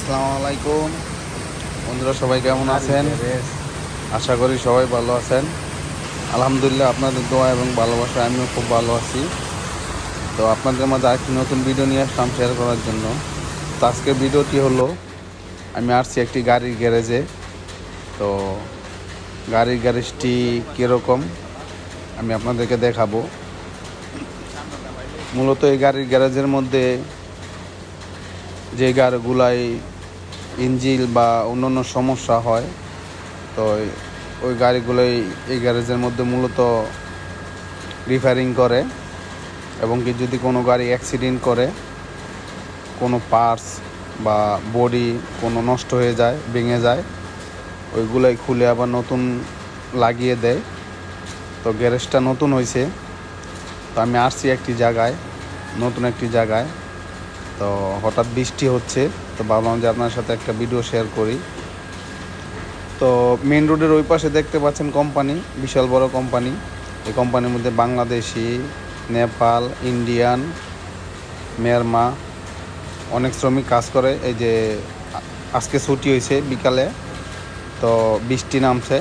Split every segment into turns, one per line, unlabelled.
আসসালামু আলাইকুম বন্ধুরা, সবাই কেমন আছেন? আশা করি সবাই ভালো আছেন। আলহামদুলিল্লাহ, আপনাদের দোয়া এবং ভালোবাসা আমিও খুব ভালো আছি। তো আপনাদের মাঝে আরেকটি নতুন ভিডিও নিয়ে আসলাম শেয়ার করার জন্য। তো আজকের ভিডিওটি হলো, আমি আসছি একটি গাড়ির গ্যারেজে। তো গাড়ির গ্যারেজটি কীরকম আমি আপনাদেরকে দেখাবো। মূলত এই গাড়ির গ্যারেজের মধ্যে যে গাড়িগুলাই ইঞ্জিন বা অন্যান্য সমস্যা হয়, তো ওই গাড়িগুলোই এই গ্যারেজের মধ্যে মূলত রিপেয়ারিং করে। এবং কি যদি কোনো গাড়ি অ্যাক্সিডেন্ট করে, কোনো পার্টস বা বডি কোনো নষ্ট হয়ে যায়, ভেঙে যায়, ওইগুলাই খুলে আবার নতুন লাগিয়ে দেয়। তো গ্যারেজটা নতুন হয়েছে। তো আমি আসছি একটি জায়গায়, নতুন একটি জায়গায়। তো হঠাৎ বৃষ্টি হচ্ছে, তো ভাবলাম যে আপনার সাথে একটা ভিডিও শেয়ার করি। তো মেন রোডের ওই পাশে দেখতে পাচ্ছেন কোম্পানি, বিশাল বড় কোম্পানি। এই কোম্পানির মধ্যে বাংলাদেশি, নেপাল, ইন্ডিয়ান, মিয়ানমার অনেক শ্রমিক কাজ করে। এই যে আজকে ছুটি হয়েছে বিকালে, তো বৃষ্টি নামছে,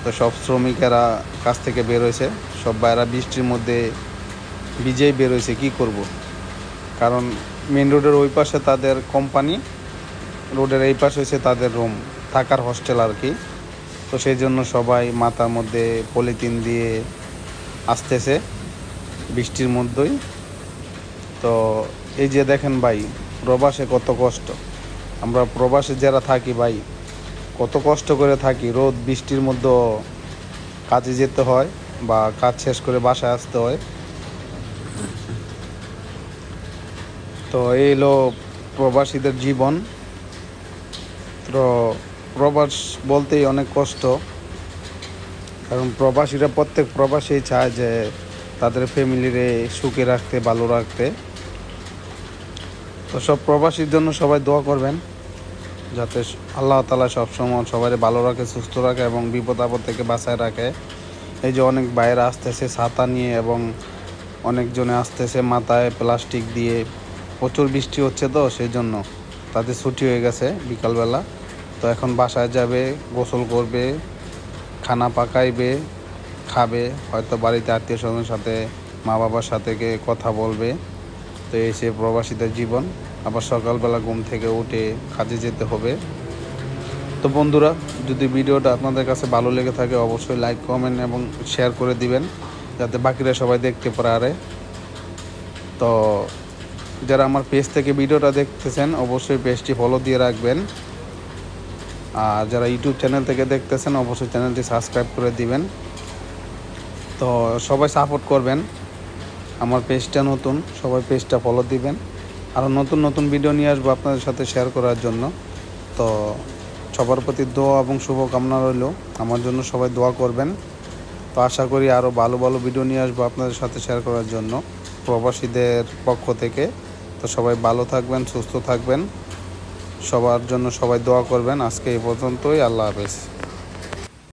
তো সব শ্রমিকেরা কাজ থেকে বের হয়েছে। সব বাইরা বৃষ্টির মধ্যে ভিজেই বের হয়েছে, কী করব। কারণ মেন রোডের ওই পাশে তাদের কোম্পানি, রোডের এই পাশে হয়েছে তাদের রুম, থাকার হোস্টেল আর কি। তো সেই জন্য সবাই মাথার মধ্যে পলিথিন দিয়ে আসতেছে বৃষ্টির মধ্যেই। তো এই যে দেখেন ভাই, প্রবাসে কত কষ্ট। আমরা প্রবাসে যারা থাকি ভাই, কত কষ্ট করে থাকি। রোদ বৃষ্টির মধ্যে কাজে যেতে হয় বা কাজ শেষ করে বাসায় আসতে হয়। তো এই হলো প্রবাসীদের জীবন। তো প্রবাস বলতেই অনেক কষ্ট, কারণ প্রবাসীরা, প্রত্যেক প্রবাসী চায় যে তাদের ফ্যামিলিরে সুখে রাখতে, ভালো রাখতে। তো সব প্রবাসীর জন্য সবাই দোয়া করবেন, যাতে আল্লাহ তাআলা সবসময় সবাই ভালো রাখে, সুস্থ রাখে এবং বিপদ আপদ থেকে বাঁচায় রাখে। এই যে অনেক বাইরে আসতেছে ছাতা নিয়ে, এবং অনেকজনে আসতেছে মাথায় প্লাস্টিক দিয়ে। প্রচুর বৃষ্টি হচ্ছে, তো সেই জন্য তাদের ছুটি হয়ে গেছে বিকালবেলা। তো এখন বাসায় যাবে, গোসল করবে, খানা পাকাইবে, খাবে, হয়তো বাড়িতে আত্মীয় স্বজনের সাথে, মা বাবার সাথে কথা বলবে। তো এই সে প্রবাসীদের জীবন। আবার সকালবেলা ঘুম থেকে উঠে কাজে যেতে হবে। তো বন্ধুরা, যদি ভিডিওটা আপনাদের কাছে ভালো লেগে থাকে, অবশ্যই লাইক, কমেন্ট এবং শেয়ার করে দিবেন, যাতে বাকিরা সবাই দেখতে পারে। তো যারা আমার পেজ থেকে ভিডিওটা দেখতেছেন, অবশ্যই পেজটি ফলো দিয়ে রাখবেন। আর যারা ইউটিউব চ্যানেল থেকে দেখতেছেন, অবশ্যই চ্যানেলটি সাবস্ক্রাইব করে দিবেন। তো সবাই সাপোর্ট করবেন। আমার পেজটা নতুন, সবাই পেজটা ফলো দিবেন। আরও নতুন নতুন ভিডিও নিয়ে আসবো আপনাদের সাথে শেয়ার করার জন্য। তো সবার প্রতি দোয়া এবং শুভকামনা রইল, আমার জন্য সবাই দোয়া করবেন। তো আশা করি আরও ভালো ভালো ভিডিও নিয়ে আসবো আপনাদের সাথে শেয়ার করার জন্য প্রবাসীদের পক্ষ থেকে। তো সবাই ভালো থাকবেন, সুস্থ থাকবেন, সবার জন্য সবাই দোয়া করবেন। আজকে এই পর্যন্তই। আল্লাহ হাফেজ।